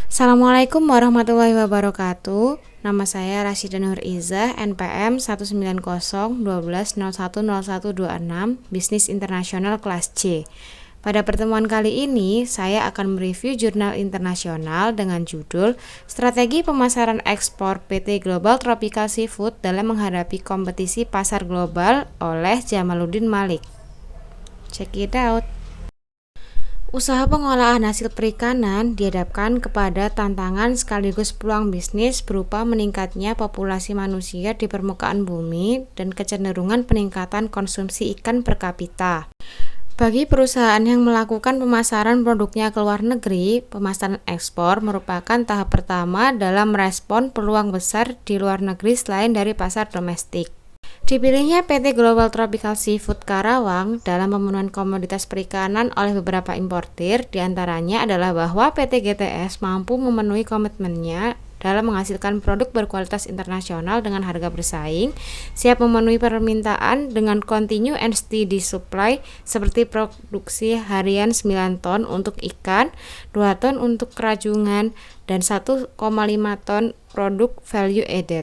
Assalamualaikum warahmatullahi wabarakatuh. Nama saya Rasyida Nur Izzah, NPM 19012010126, Bisnis Internasional Kelas C. Pada pertemuan kali ini, saya akan mereview jurnal internasional dengan judul Strategi Pemasaran Ekspor PT Global Tropical Seafood dalam menghadapi kompetisi pasar global oleh Jamaluddin Malik. Check it out. Usaha pengolahan hasil perikanan dihadapkan kepada tantangan sekaligus peluang bisnis berupa meningkatnya populasi manusia di permukaan bumi dan kecenderungan peningkatan konsumsi ikan per kapita. Bagi perusahaan yang melakukan pemasaran produknya ke luar negeri, pemasaran ekspor merupakan tahap pertama dalam merespon peluang besar di luar negeri selain dari pasar domestik. Dipilihnya PT Global Tropical Seafood Karawang dalam pemenuhan komoditas perikanan oleh beberapa importir, diantaranya adalah bahwa PT GTS mampu memenuhi komitmennya dalam menghasilkan produk berkualitas internasional dengan harga bersaing, siap memenuhi permintaan dengan continue and steady supply seperti produksi harian 9 ton untuk ikan, 2 ton untuk kerajungan, dan 1,5 ton produk value added,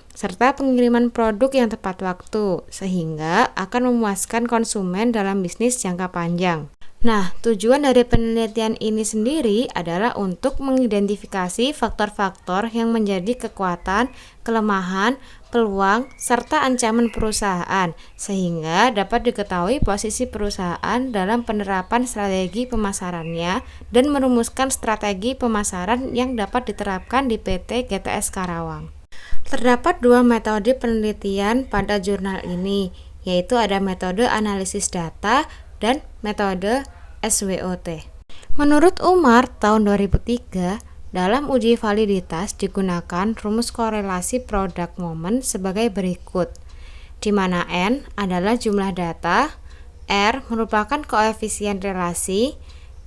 serta pengiriman produk yang tepat waktu, sehingga akan memuaskan konsumen dalam bisnis jangka panjang. Nah, tujuan dari penelitian ini sendiri adalah untuk mengidentifikasi faktor-faktor yang menjadi kekuatan, kelemahan, peluang, serta ancaman perusahaan, sehingga dapat diketahui posisi perusahaan dalam penerapan strategi pemasarannya dan merumuskan strategi pemasaran yang dapat diterapkan di PT GTS Karawang. Terdapat dua metode penelitian pada jurnal ini, yaitu ada metode analisis data dan metode SWOT. Menurut Umar, tahun 2003, dalam uji validitas digunakan rumus korelasi produk momen sebagai berikut, di mana N adalah jumlah data, R merupakan koefisien relasi,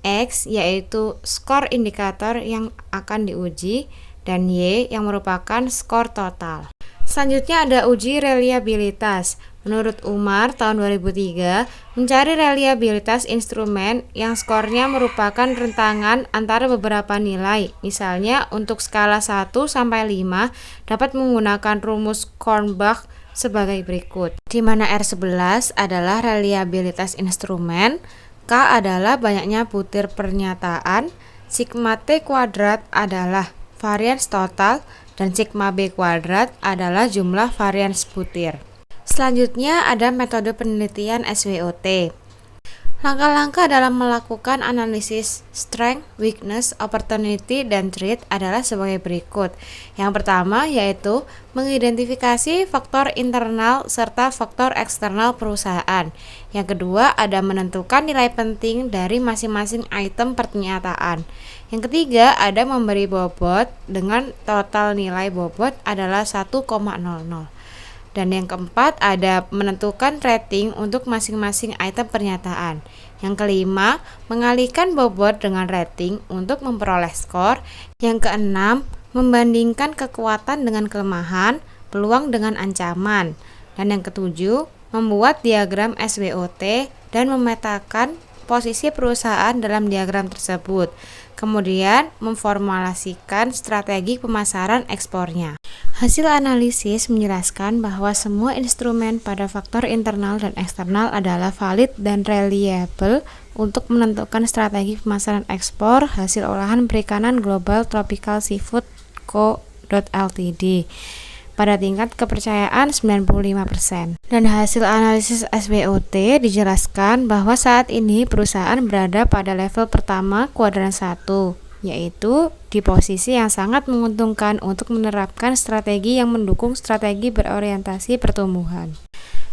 X yaitu skor indikator yang akan diuji, dan Y yang merupakan skor total. Selanjutnya ada uji reliabilitas. Menurut Umar tahun 2003, mencari reliabilitas instrumen yang skornya merupakan rentangan antara beberapa nilai. Misalnya untuk skala 1 sampai 5 dapat menggunakan rumus Kornbach sebagai berikut, di mana R11 adalah reliabilitas instrumen, K adalah banyaknya butir pernyataan, sigma T kuadrat adalah varians total, dan sigma B kuadrat adalah jumlah varians butir. Selanjutnya ada metode penelitian SWOT. Langkah-langkah dalam melakukan analisis strength, weakness, opportunity, dan threat adalah sebagai berikut. Yang pertama yaitu mengidentifikasi faktor internal serta faktor eksternal perusahaan. Yang kedua ada menentukan nilai penting dari masing-masing item pernyataan. Yang ketiga ada memberi bobot dengan total nilai bobot adalah 1,00. Dan yang keempat ada menentukan rating untuk masing-masing item pernyataan. Yang kelima, mengalihkan bobot dengan rating untuk memperoleh skor. Yang keenam, membandingkan kekuatan dengan kelemahan, peluang dengan ancaman. Dan yang ketujuh, membuat diagram SWOT dan memetakan posisi perusahaan dalam diagram tersebut. Kemudian memformulasikan strategi pemasaran ekspornya. Hasil analisis menjelaskan bahwa semua instrumen pada faktor internal dan eksternal adalah valid dan reliable untuk menentukan strategi pemasaran ekspor hasil olahan perikanan Global Tropical Seafood Co. Ltd. pada tingkat kepercayaan 95%. Dan hasil analisis SWOT dijelaskan bahwa saat ini perusahaan berada pada level pertama kuadran 1, yaitu di posisi yang sangat menguntungkan untuk menerapkan strategi yang mendukung strategi berorientasi pertumbuhan.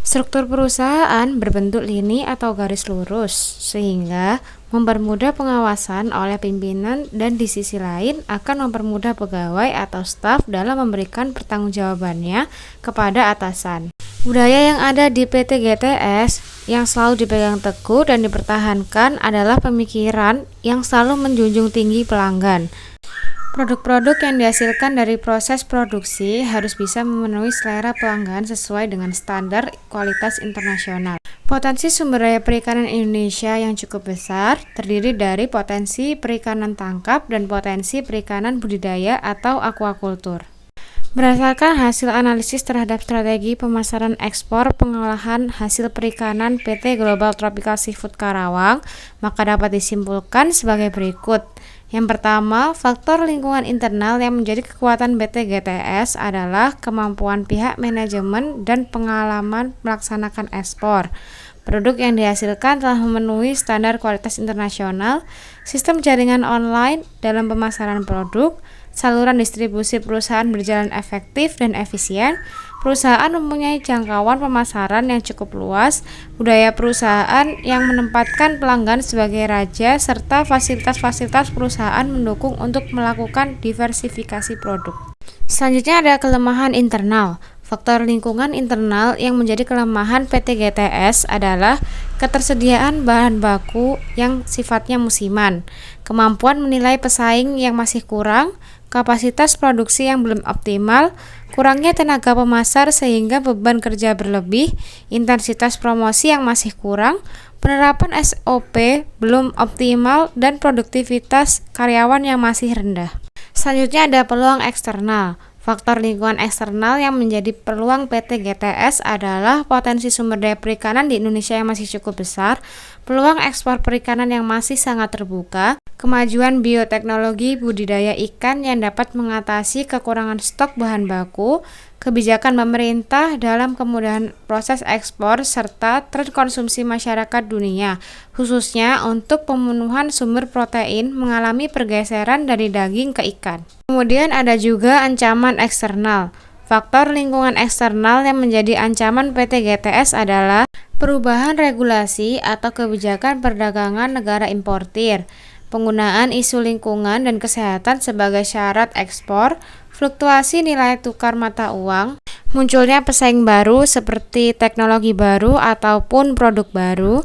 Struktur perusahaan berbentuk lini atau garis lurus, sehingga mempermudah pengawasan oleh pimpinan dan di sisi lain akan mempermudah pegawai atau staf dalam memberikan pertanggungjawabannya kepada atasan. Budaya yang ada di PT GTS yang selalu dipegang teguh dan dipertahankan adalah pemikiran yang selalu menjunjung tinggi pelanggan. Produk-produk yang dihasilkan dari proses produksi harus bisa memenuhi selera pelanggan sesuai dengan standar kualitas internasional. Potensi sumber daya perikanan Indonesia yang cukup besar terdiri dari potensi perikanan tangkap dan potensi perikanan budidaya atau aquaculture. Berdasarkan hasil analisis terhadap strategi pemasaran ekspor pengolahan hasil perikanan PT Global Tropical Seafood Karawang, maka dapat disimpulkan sebagai berikut. Yang pertama, faktor lingkungan internal yang menjadi kekuatan PT GTS adalah kemampuan pihak manajemen dan pengalaman melaksanakan ekspor. Produk yang dihasilkan telah memenuhi standar kualitas internasional, sistem jaringan online dalam pemasaran produk, saluran distribusi perusahaan berjalan efektif dan efisien, perusahaan mempunyai jangkauan pemasaran yang cukup luas, budaya perusahaan yang menempatkan pelanggan sebagai raja, serta fasilitas-fasilitas perusahaan mendukung untuk melakukan diversifikasi produk. Selanjutnya ada kelemahan internal. Faktor lingkungan internal yang menjadi kelemahan PT GTS adalah ketersediaan bahan baku yang sifatnya musiman, kemampuan menilai pesaing yang masih kurang, kapasitas produksi yang belum optimal, kurangnya tenaga pemasar sehingga beban kerja berlebih, intensitas promosi yang masih kurang, penerapan SOP belum optimal, dan produktivitas karyawan yang masih rendah. Selanjutnya ada peluang eksternal. Faktor lingkungan eksternal yang menjadi peluang PT GTS adalah potensi sumber daya perikanan di Indonesia yang masih cukup besar, peluang ekspor perikanan yang masih sangat terbuka, kemajuan bioteknologi budidaya ikan yang dapat mengatasi kekurangan stok bahan baku, kebijakan pemerintah dalam kemudahan proses ekspor, serta tren konsumsi masyarakat dunia, khususnya untuk pemenuhan sumber protein mengalami pergeseran dari daging ke ikan. Kemudian ada juga ancaman eksternal. Faktor lingkungan eksternal yang menjadi ancaman PT GTS adalah perubahan regulasi atau kebijakan perdagangan negara importir, penggunaan isu lingkungan dan kesehatan sebagai syarat ekspor, fluktuasi nilai tukar mata uang, munculnya pesaing baru seperti teknologi baru ataupun produk baru,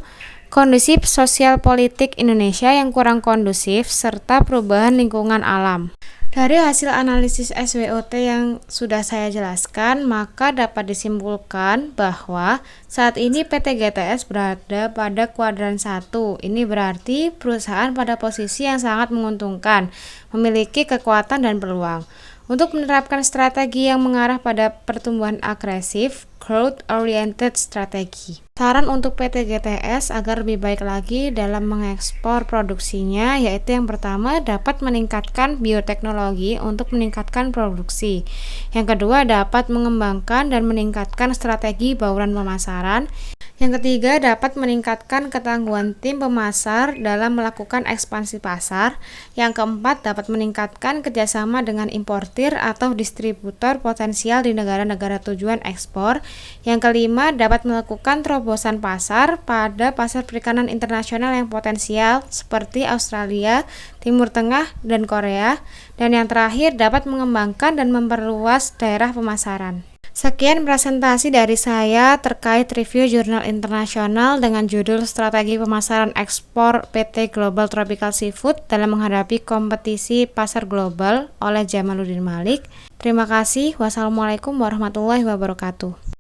kondisi sosial politik Indonesia yang kurang kondusif, serta perubahan lingkungan alam. Dari hasil analisis SWOT yang sudah saya jelaskan, maka dapat disimpulkan bahwa saat ini PT GTS berada pada kuadran 1. Ini berarti perusahaan pada posisi yang sangat menguntungkan, memiliki kekuatan dan peluang untuk menerapkan strategi yang mengarah pada pertumbuhan agresif, growth-oriented strategi. Saran untuk PT GTS agar lebih baik lagi dalam mengekspor produksinya, yaitu yang pertama dapat meningkatkan bioteknologi untuk meningkatkan produksi. Yang kedua dapat mengembangkan dan meningkatkan strategi bauran pemasaran. Yang ketiga dapat meningkatkan ketangguhan tim pemasar dalam melakukan ekspansi pasar. Yang keempat dapat meningkatkan kerjasama dengan importir atau distributor potensial di negara-negara tujuan ekspor. Yang kelima dapat melakukan terobosan pasar pada pasar perikanan internasional yang potensial seperti Australia, Timur Tengah, dan Korea. Dan yang terakhir dapat mengembangkan dan memperluas daerah pemasaran. Sekian presentasi dari saya terkait review jurnal internasional dengan judul Strategi Pemasaran Ekspor PT Global Tropical Seafood dalam menghadapi kompetisi pasar global oleh Jamaluddin Malik. Terima kasih. Wassalamualaikum warahmatullahi wabarakatuh.